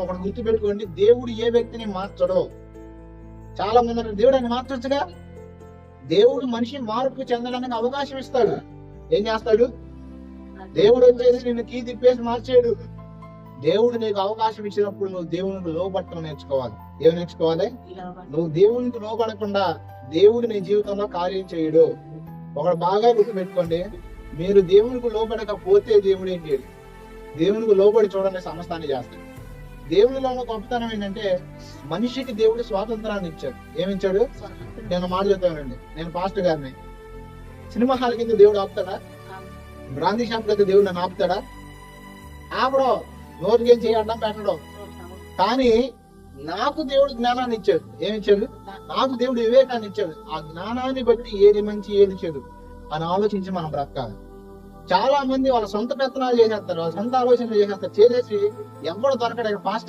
ఒకటి గుర్తుపెట్టుకోండి, దేవుడు ఏ వ్యక్తిని మార్చడో. చాలా మంది అంటారు, దేవుడు ఆయన మార్చొచ్చుగా. దేవుడు మనిషి మార్పు చెందడానికి అవకాశం ఇస్తాడు. ఏం చేస్తాడు? దేవుడు వచ్చేసి నిన్ను కీ తిప్పేసి మార్చాడు. దేవుడు నీకు అవకాశం ఇచ్చినప్పుడు నువ్వు దేవునికి లోబట్టడం నేర్చుకోవాలి. ఏం నేర్చుకోవాలి? నువ్వు దేవునికి లోబడకుండా దేవుడు నీ జీవితంలో కార్యం చేయడు. ఒకటి బాగా గుర్తుపెట్టుకోండి, మీరు దేవునికి లోబడకపోతే దేవుడు ఏం చేయడు. దేవునికి లోబడి చూడండి, సమస్తాన్ని చేస్తాడు. దేవునిలో ఉన్న గొప్పతనం ఏంటంటే, మనిషికి దేవుడు స్వాతంత్రాన్ని ఇచ్చాడు. ఏమిచ్చాడు? నేను మాట చెప్తానండి, నేను పాస్టర్ గారిని. సినిమా హాల్ కింద దేవుడు ఆపుతాడా? బ్రాందీ షాప్ కింద దేవుడు నన్ను ఆపుతాడా? ఆపడం, నోటికి ఏం చేయడం పెట్టడం. కానీ నాకు దేవుడు జ్ఞానాన్ని ఇచ్చాడు. ఏమిచ్చాడు? నాకు దేవుడు వివేకాన్ని ఇచ్చాడు. ఆ జ్ఞానాన్ని బట్టి ఏది మంచి ఏది చెడు అని ఆలోచించి మనం బ్రతకాలి. చాలా మంది వాళ్ళ సొంత పెత్తనాలు చేసేస్తారు, వాళ్ళ సొంత ఆలోచనలు చేసేస్తారు. చేసేసి ఎవరు దొరకడు. పాస్టర్